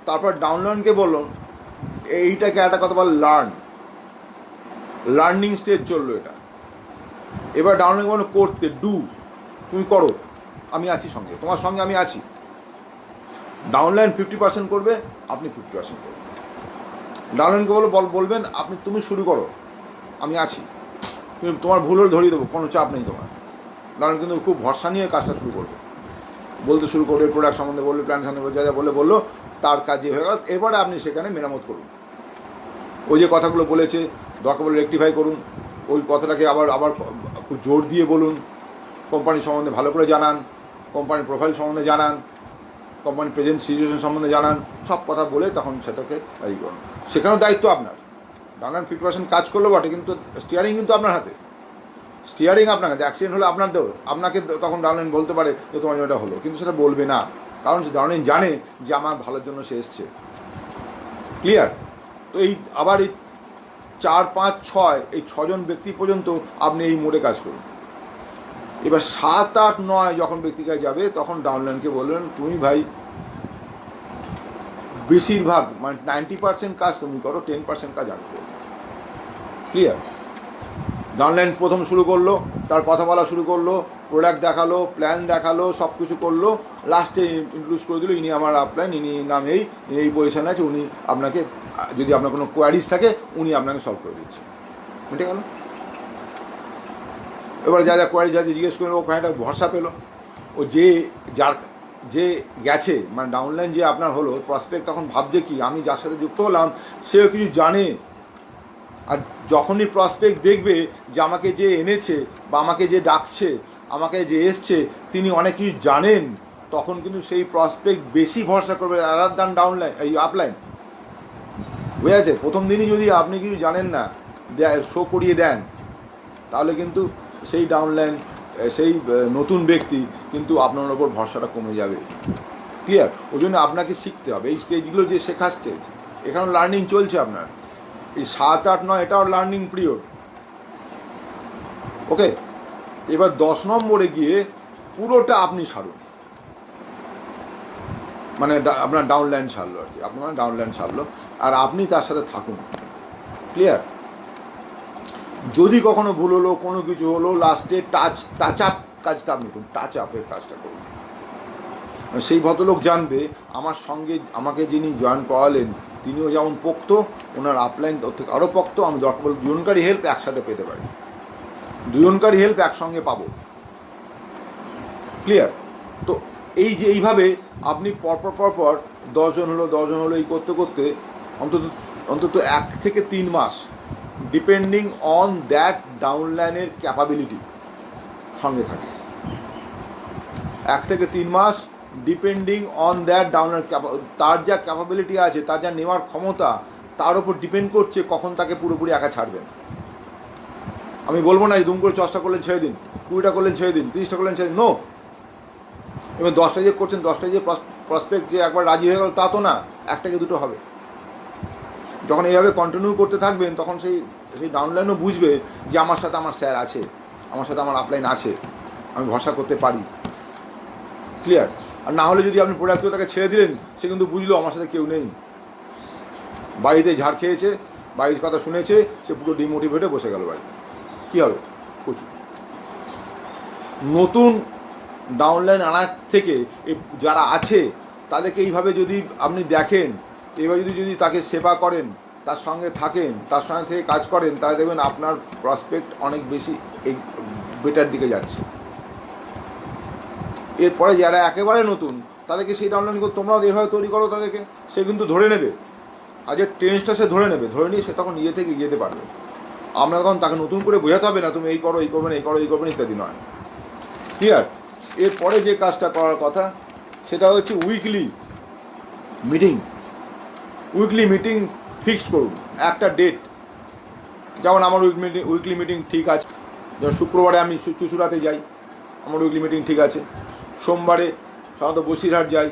[SPEAKER 1] তারপর ডাউনলাইনকে বলুন, এইটাকে একটা কথা বল, লার্নিং স্টেজ চললো এটা। এবার ডাউনলাইন বলো করতে, তুমি করো, আমি আছি সঙ্গে, তোমার সঙ্গে আমি আছি। ডাউনলাইন 50% করবে, আপনি 50% করবেন। ডাউনলাইনকে বলবেন তুমি শুরু করো, আমি আছি, তুমি তোমার ভুল হলে ধরিয়ে দেবো, কোনো চাপ নেই তোমার। ডাউনলাইন কিন্তু খুব ভরসা নিয়ে কাজটা বলতে শুরু করবে, প্রোডাক্ট সম্বন্ধে বলবে, প্ল্যান সম্বন্ধে যা যা বললো, তার কাজ যে হয়ে গেল। এবারে আপনি সেখানে মেরামত করুন, ওই যে কথাগুলো বলেছে দরকার বলে রেকটিফাই করুন, ওই কথাটাকে আবার খুব জোর দিয়ে বলুন, কোম্পানি সম্বন্ধে ভালো করে জানান, কোম্পানির প্রোফাইল সম্বন্ধে জানান, কোম্পানির প্রেজেন্ট সিচুয়েশন সম্বন্ধে জানান, সব কথা বলে তখন সেটাকে এই করুন। সেখানেও দায়িত্ব আপনার। ডাউনলাইন 50% কাজ করলো বটে, কিন্তু স্টিয়ারিং কিন্তু আপনার হাতে, আপনার হাতে। অ্যাক্সিডেন্ট হলে আপনাকে তখন ডাউনলাইন বলতে পারে যে তোমার এটা হলো, কিন্তু সেটা বলবে না, কারণ সে ডাউনলাইন জানে যে আমার ভালোর জন্য সে এসছে। ক্লিয়ার? তো আবার এই 4 5 6 এই 6 জন ব্যক্তি পর্যন্ত আপনি এই মোডে কাজ করুন। এবার 7 8 9 যখন ব্যক্তিকায় যাবে, তখন ডাউনলাইনকে বলবেন, তুমি ভাই বেশিরভাগ মানে 90% কাজ তুমি করো, 10% কাজ আমি করবো। ক্লিয়ার? ডাউনলাইন প্রথম শুরু করলো, তার কথা বলা শুরু করলো, প্রোডাক্ট দেখালো, প্ল্যান দেখালো, সব কিছু করলো, লাস্টে ইন্ট্রোডিউস করে দিল, ইনি আমার আপলাইন, ইনি নাম এই পজিশনে আছে, উনি আপনাকে, যদি আপনার কোনো কোয়ারিজ থাকে, উনি আপনাকে সলভ করে দিচ্ছে। মিটে গেল? এবার যা কোয়ারিজ আছে জিজ্ঞেস করলো, ওখানে একটা ভরসা পেলো, ও যে গেছে, মানে ডাউনলাইন যে আপনার হলো প্রসপেক্ট, তখন ভাবছে কি, আমি যার সাথে যুক্ত হলাম সেও কিছু জানে। আর যখনই প্রসপেক্ট দেখবে যে আমাকে যে এনেছে বা আমাকে যে ডাকছে, আমাকে যে এসছে, তিনি অনেক কিছু জানেন, তখন কিন্তু সেই প্রসপেক্ট বেশি ভরসা করবে আদার দ্যান ডাউনলাইন, এই আপলাইন। বুঝে আছে? প্রথম দিনই যদি আপনি কিছু জানেন না, শো করিয়ে দেন, তাহলে কিন্তু সেই ডাউনলাইন, সেই নতুন ব্যক্তি কিন্তু আপনার ওপর ভরসাটা কমে যাবে। ক্লিয়ার? ওই জন্য আপনাকে শিখতে হবে, এই স্টেজগুলো যে শেখার স্টেজ, এখানে লার্নিং চলছে আপনার। এই 7, 8, 9 এটাও লার্নিং পিরিয়ড। ওকে, এবার 10 নম্বরে গিয়ে পুরোটা আপনি সারুন, মানে আপনার ডাউনলাইন সারলো আর কি, আপনার ডাউনলাইন সারলো, আর আপনি তার সাথে থাকুন। ক্লিয়ার? যদি কখনো ভুল হলো, কোনো কিছু হলো, লাস্টে টাচ আপ কাজটা আপনি করুন, টাচ আপের কাজটা করুন। সেই ভদ্রলোক জানবে আমার সঙ্গে আমাকে যিনি জয়েন করালেন তিনিও যেমন পোক্ত, ওনার আপলাইন থেকে আরও পোক্ত। আমি দরকার বলে দুজনকারই হেল্প একসাথে পেতে পারি, দুজনকারই হেল্প একসঙ্গে পাবো। ক্লিয়ার? তো এই যে এইভাবে আপনি পরপর 10 জন হলো এই করতে করতে অন্তত 1 থেকে 3 মাস, ডিপেন্ডিং অন দ্যাট ডাউনলাইনের ক্যাপাবিলিটি সঙ্গে থাকে। 1 থেকে 3 মাস ডিপেন্ডিং অন দ্যাট ডাউনলাইন, তার যা ক্যাপাবিলিটি আছে, তার যা নেওয়ার ক্ষমতা, তার উপর ডিপেন্ড করছে কখন তাকে পুরোপুরি একা ছাড়বেন। আমি বলবো না দুম করে 10টা করলেন ছেড়ে দিন, 20টা করলেন ছেড়ে দিন, 30টা করলেন ছেড়ে দিন, নো। এবার 10টা যে করছেন, 10টা যে প্রসপেক্ট যে একবার রাজি হয়ে গেল তা তো না, 1 থেকে 2টো হবে। যখন এইভাবে কন্টিনিউ করতে থাকবেন তখন সেই ডাউনলাইনও বুঝবে যে আমার সাথে আমার স্যার আছে, আমার সাথে আমার আপলাইন আছে, আমি ভরসা করতে পারি। ক্লিয়ার? আর না হলে যদি আপনি প্রোডাক্ট তাকে ছেড়ে দিলেন, সে কিন্তু বুঝলো আমার সাথে কেউ নেই, বাড়িতে ঝাড় খেয়েছে, বাড়ির কথা শুনেছে, সে পুরো ডিমোটিভেটে বসে গেল বাড়িতে। কী হবে? প্রচুর নতুন ডাউনলাইন আনার থেকে যারা আছে তাদেরকে এইভাবে যদি আপনি দেখেন, এইভাবে যদি তাকে সেবা করেন, তার সঙ্গে থাকেন, তার সঙ্গে থেকে কাজ করেন, তাহলে দেখবেন আপনার প্রসপেক্ট অনেক বেশি বেটার দিকে যাচ্ছে। এরপরে যারা একেবারে নতুন তাদেরকে সেই ডাউনলাইন করে তোমরাও এভাবে তৈরি করো, তাদেরকে সে কিন্তু ধরে নেবে, আজের ট্রেন্সটা সে ধরে নেবে, ধরে নিয়ে সে তখন নিজে থেকে যেতে পারবে। আমরা তখন তাকে নতুন করে বোঝাতে হবে না তুমি এই করো, এই করবে না, এই করো, এই করবে না, ইত্যাদি নয়। ক্লিয়ার? এরপরে যে কাজটা করার কথা সেটা হচ্ছে weekly meeting. Weekly meeting fixed করুন, একটা ডেট। যেমন আমার উইকলি মিটিং ঠিক আছে, যেমন শুক্রবারে আমি চুচুড়াতে যাই, আমার উইকলি মিটিং ঠিক আছে। সোমবারে সাধারণত বসিরহাট যাই,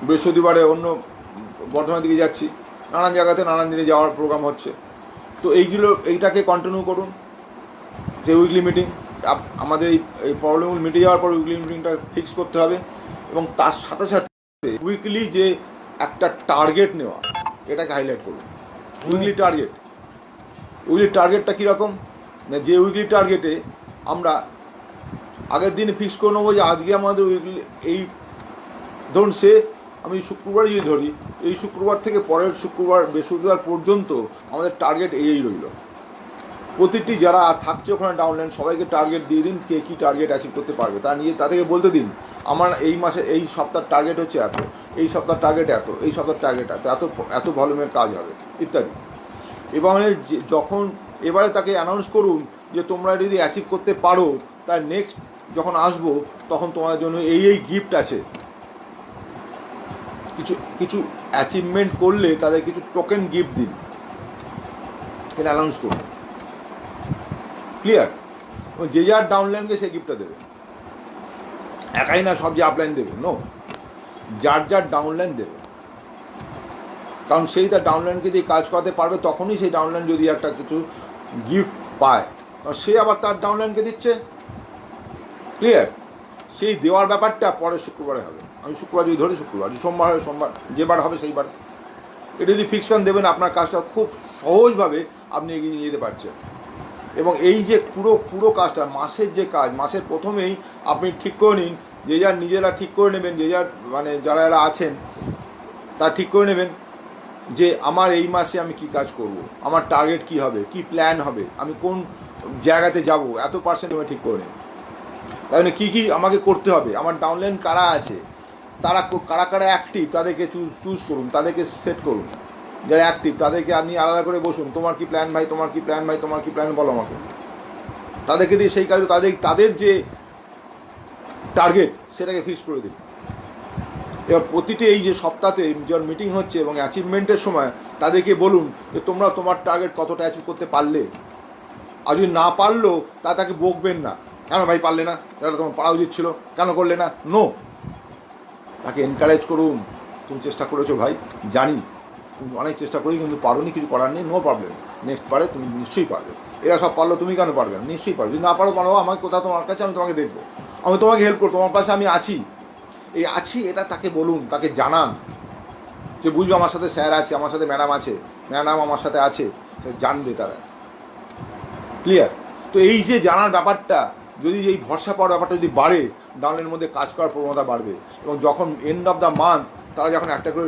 [SPEAKER 1] বৃহস্পতিবারে অন্য বর্ধমান দিকে যাচ্ছি, নানান জায়গাতে নানান দিনে যাওয়ার প্রোগ্রাম হচ্ছে। তো এইটাকে কন্টিনিউ করুন, যে উইকলি মিটিং। আমাদের এই প্রবলেমগুলো মিটে যাওয়ার পর উইকলি মিটিংটা ফিক্স করতে হবে, এবং তার সাথে সাথে উইকলি যে একটা টার্গেট নেওয়া, এটাকে হাইলাইট করুন। উইকলি টার্গেটটা কীরকম না, যে উইকলি টার্গেটে আমরা আগের দিনে ফিক্স করে নেবো যে আজকে আমাদের উইকলি এই, ধরুন আমি শুক্রবারে যদি ধরি, এই শুক্রবার থেকে পরের বৃহস্পতিবার পর্যন্ত আমাদের টার্গেট এই রইল। প্রতিটি যারা থাকছে ওখানে ডাউনলাইন সবাইকে টার্গেট দিয়ে দিন, কে কী টার্গেট অ্যাচিভ করতে পারবে তারা তাদেরকে বলতে দিন আমার এই মাসে এই সপ্তাহের টার্গেট হচ্ছে এত, এই সপ্তাহের টার্গেট এত, এই সপ্তাহের টার্গেট এত ভলিউমের কাজ হবে ইত্যাদি। এবং যখন এবারে তাকে অ্যানাউন্স করুন যে তোমরা যদি অ্যাচিভ করতে পারো, তার নেক্সট যখন আসবো তখন তোমাদের জন্য এই গিফট আছে। কিছু অ্যাচিভমেন্ট করলে তাদের কিছু টোকেন গিফট দিন, এটা অ্যানাউন্স করুন। ক্লিয়ার? যে যার ডাউনলাইনকে সে গিফটটা দেবে, একাই না সব যে আপলাইন দেবে, নো, যার ডাউনলাইন দেবে। কারণ সেই তার ডাউনলাইনকে দিয়ে কাজ করাতে পারবে, তখনই সেই ডাউনলাইন যদি একটা কিছু গিফট পায়, কারণ সে আবার তার ডাউনলাইনকে দিচ্ছে। ক্লিয়ার? সেই দেওয়ার ব্যাপারটা পরের শুক্রবারে হবে। আমি শুক্রবার যদি ধরি শুক্রবার, যদি সোমবার হয় সোমবার, যেবার হবে সেইবার। এটা যদি ফিক্সন দেবেন, আপনার কাজটা খুব সহজভাবে আপনি এগিয়ে নিয়ে যেতে পারছেন। এবং এই যে পুরো কাজটা মাসের যে কাজ, মাসের প্রথমেই আপনি ঠিক করে নিন, নিজেরা ঠিক করে নেবেন, মানে যারা আছেন তা ঠিক করে নেবেন যে আমার এই মাসে আমি কি কাজ করব, আমার টার্গেট কি হবে, কি প্ল্যান হবে, আমি কোন জায়গাতে যাব, এত % আমি ঠিক করে নেব। তাই জন্য কী আমাকে করতে হবে, আমার ডাউনলাইন কারা আছে, কারা অ্যাক্টিভ, তাদেরকে চুজ করুন, তাদেরকে সেট করুন। যারা অ্যাক্টিভ তাদেরকে আপনি আলাদা করে বসুন, তোমার কি প্ল্যান ভাই, তোমার কি প্ল্যান ভাই, তোমার কি প্ল্যান বলো আমাকে। তাদেরকে দিয়ে সেই কাজ, তাদের যে টার্গেট সেটাকে ফিক্স করে দিন। এবার প্রতিটি এই যে সপ্তাহে যখন মিটিং হচ্ছে এবং অ্যাচিভমেন্টের সময় তাদেরকে বলুন যে তোমরা তোমার টার্গেট কতটা অ্যাচিভ করতে পারলে। আর যদি না পারলো তাকে বকবেন না, কেন ভাই পারলে না, এটা তোমার পারা উচিত ছিল, কেন করলে না, নো। তাকে এনকারেজ করুন, তুমি চেষ্টা করেছো ভাই, জানি তুমি অনেক চেষ্টা করি কিন্তু পারোনি, কিছু করার নেই, নো প্রবলেম, নেক্সট পারে তুমি নিশ্চয়ই পারবে। এরা সব পারলো, তুমি কেন পারবে না? নিশ্চয়ই পারবে। যদি না পারো পারো, আমাকে কোথাও তোমার কাছে, আমি তোমাকে দেখবো, আমি তোমাকে হেল্প করবো, তোমার পাশে আমি আছি। এই আছি এটা তাকে বলুন, তাকে জানান, যে বুঝবে আমার সাথে স্যার আছে, আমার সাথে ম্যাডাম আছে, ম্যাডাম আমার সাথে আছে, জানবে তারা। ক্লিয়ার? তো এই যে জানার ব্যাপারটা, যদি এই ভরসা পাওয়ার ব্যাপারটা যদি বাড়ে, ডাউনের মধ্যে কাজ করার প্রবণতা বাড়বে। এবং যখন এন্ড অফ দ্য মান্থ তারা যখন একটা করে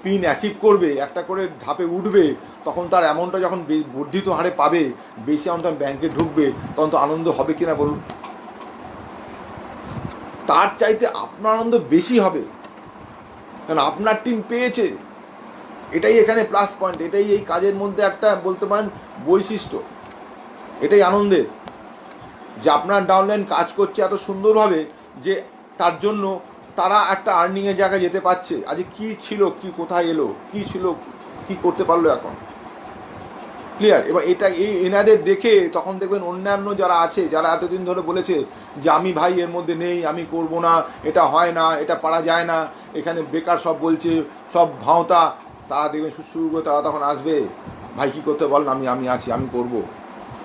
[SPEAKER 1] পিন অ্যাচিভ করবে, একটা করে ধাপে উঠবে, তখন তার অ্যামাউন্টটা যখন বর্ধিত হারে পাবে, বেশি অ্যামাউন্ট ব্যাংকে ঢুকবে, তখন তো আনন্দ হবে কিনা বলুন? তার চাইতে আপনার আনন্দ বেশি হবে, কারণ আপনার টিম পেয়েছে। এটাই এখানে প্লাস পয়েন্ট, এটাই এই কাজের মধ্যে একটা বলতে পারেন বৈশিষ্ট্য, এটাই আনন্দের, যে আপনার ডাউনলাইন কাজ করছে এত সুন্দরভাবে যে তার জন্য তারা একটা আর্নিংয়ের জায়গায় যেতে পারছে। আজ কি ছিল, কি কোথায় এলো, কি ছিল, কি করতে পারলো এখন। ক্লিয়ার? এবার এটা এই এনাদের দেখে তখন দেখবেন অন্যান্য যারা আছে, যারা এতদিন ধরে বলেছে যে আমি ভাই এর মধ্যে নেই, আমি করব না, এটা হয় না, এটা পারা যায় না, এখানে বেকার সব বলছে, সব ভাঁওতা, তারা দেখবেন শুরু করে তারা তখন আসবে, ভাই কী করতে বলেন, আমি আছি, আমি করব।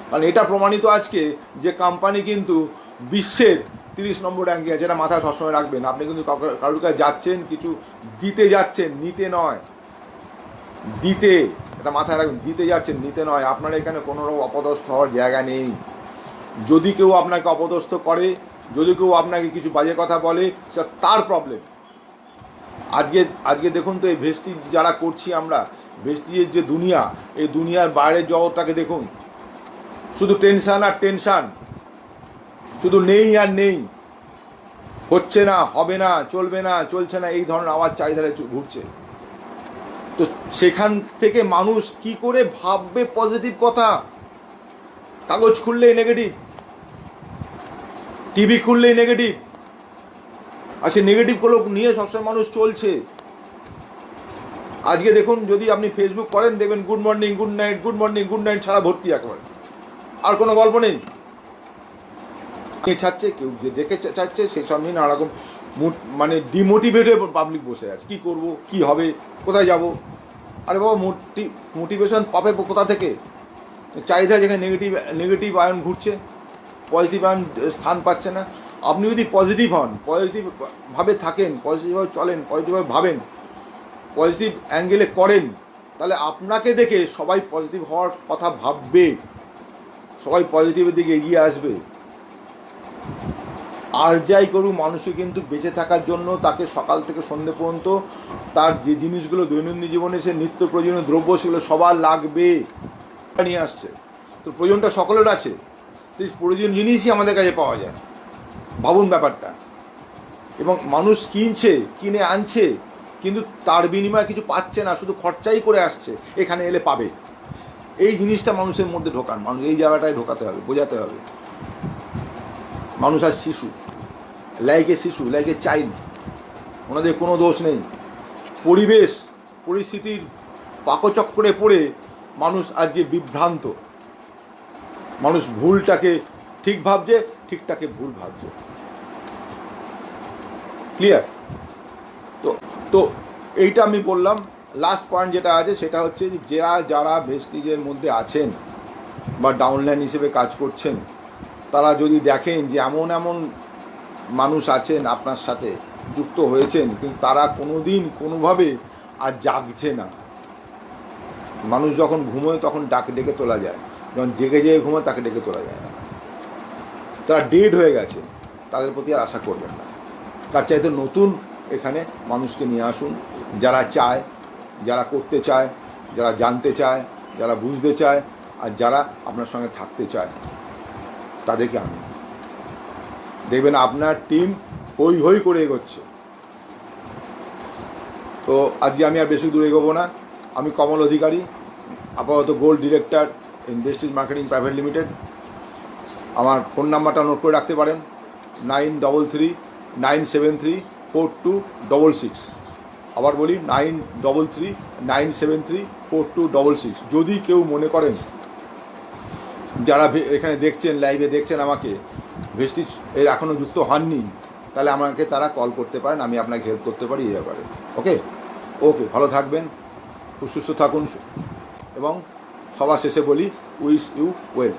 [SPEAKER 1] কারণ এটা প্রমাণিত আজকে যে কোম্পানি কিন্তু বিশ্বের 30 নম্বর র্যাঙ্কে আছে, যেটা মাথায় সবসময় রাখবেন। আপনি কিন্তু কারোর কাছে যাচ্ছেন, কিছু দিতে যাচ্ছেন, নিতে নয়, দিতে, এটা মাথায় রাখবেন, দিতে যাচ্ছেন, নিতে নয়। আপনার এখানে কোনো রকম অপদস্থ হওয়ার জায়গা নেই। যদি কেউ আপনাকে অপদস্থ করে, যদি কেউ আপনাকে কিছু বাজে কথা বলে, সেটা তার প্রবলেম। আজকে দেখুন তো এই ভেস্টিজ যারা করছি আমরা, ভেস্টিজের যে দুনিয়া, এই দুনিয়ার বাইরের জগৎটাকে দেখুন, শুধু টেনশান আর টেনশান, শুধু নেই আর নেই, হচ্ছে না, হবে না, চলবে না, চলছে না, এই ধরনের আওয়াজ চারিধারে ঘুরছে। তো সেখান থেকে মানুষ কি করে ভাববে পজিটিভ কথা? কাগজ খুললেই নেগেটিভ, টিভি খুললেই নেগেটিভ, আর সে নেগেটিভগুলো নিয়ে সবসময় মানুষ চলছে। আজকে দেখুন, যদি আপনি ফেসবুক করেন, দেখবেন good morning, good night, good morning, good night ছাড়া ভর্তি একেবারে, আর কোনো গল্প নেই। ছাড়ছে কেউ, যে দেখে ছাড়ছে, সেসব নিয়ে নানা রকম মানে ডিমোটিভেট হয়ে পাবলিক বসে আছে। কী করবো, কী হবে, কোথায় যাব? আরে বাবা, মোটিভেশন পাবে কোথা থেকে? চাহিদা যেখানে নেগেটিভ আয়ন ঘুরছে, পজিটিভ আয়ন স্থান পাচ্ছে না। আপনি যদি পজিটিভ হন, পজিটিভভাবে থাকেন, পজিটিভভাবে চলেন, পজিটিভভাবে ভাবেন, পজিটিভ অ্যাঙ্গেলে করেন, তাহলে আপনাকে দেখে সবাই পজিটিভ হওয়ার কথা ভাববে, সবাই পজিটিভের দিকে এগিয়ে আসবে। আর যাই করুক, মানুষকে কিন্তু বেঁচে থাকার জন্য তাকে সকাল থেকে সন্ধ্যে পর্যন্ত তার যে জিনিসগুলো দৈনন্দিন জীবনে সে নিত্য প্রয়োজনীয় দ্রব্য, সেগুলো সবার লাগবে, নিয়ে আসছে। তো প্রয়োজনটা সকলের আছে, প্রয়োজনীয় জিনিসই আমাদের কাছে পাওয়া যায়। ভাবুন ব্যাপারটা। এবং মানুষ কিনে আনছে, কিন্তু তার বিনিময়ে কিছু পাচ্ছে না, শুধু খরচাই করে আসছে, এখানে এলে পাবে। এই জিনিসটা মানুষের মধ্যে ঢোকান, মানুষ এই জায়গাটায় ঢোকাতে হবে, বোঝাতে হবে। মানুষ আর শিশু, লাইকে শিশু, লাইকে চাইল্ড, ওনাদের কোনো দোষ নেই। পরিবেশ পরিস্থিতির পাকচক্রে পড়ে মানুষ আজকে বিভ্রান্ত, মানুষ ভুলটাকে ঠিক ভাবছে, ঠিকটাকে ভুল ভাবছে। ক্লিয়ার? তো এইটা আমি বললাম। লাস্ট পয়েন্ট যেটা আছে সেটা হচ্ছে যে যারা ভেস্টিজের মধ্যে আছেন বা ডাউনলাইন হিসেবে কাজ করছেন, তারা যদি দেখেন যে এমন মানুষ আছেন আপনার সাথে যুক্ত হয়েছেন, কিন্তু তারা কোনোদিন কোনোভাবে আর জাগছে না। মানুষ যখন ঘুমোয় তখন ডেকে তোলা যায়, যখন জেগে ঘুমোয় তাকে ডেকে তোলা যায় না। তারা ডেড হয়ে গেছে, তাদের প্রতি আর আশা করবেন না। তার চাইতে নতুন এখানে মানুষকে নিয়ে আসুন, যারা চায়, যারা করতে চায়, যারা জানতে চায়, যারা বুঝতে চায়, আর যারা আপনার সঙ্গে থাকতে চায়, তাদেরকে আনুন। দেখবেন আপনার টিম হই হই করে এগোচ্ছে। তো আজকে আমি আর বেশি দূরে এগোবো না। আমি কমল অধিকারী, আপাতত gold director in Vestige marketing private limited. আমার ফোন নাম্বারটা নোট করে রাখতে পারেন, 9339734266। আবার বলি, 9339734266। যদি কেউ মনে করেন, যারা এখানে দেখছেন, লাইভে দেখছেন আমাকে, ভেস্টিজ এর এখনও যুক্ত হননি, তাহলে আমাকে তারা কল করতে পারেন, আমি আপনাকে হেল্প করতে পারি এই ব্যাপারে। ওকে, ভালো থাকবেন। খুব সুস্থ থাকুন এবং সবার শেষে বলি উইশ ইউ ওয়েল।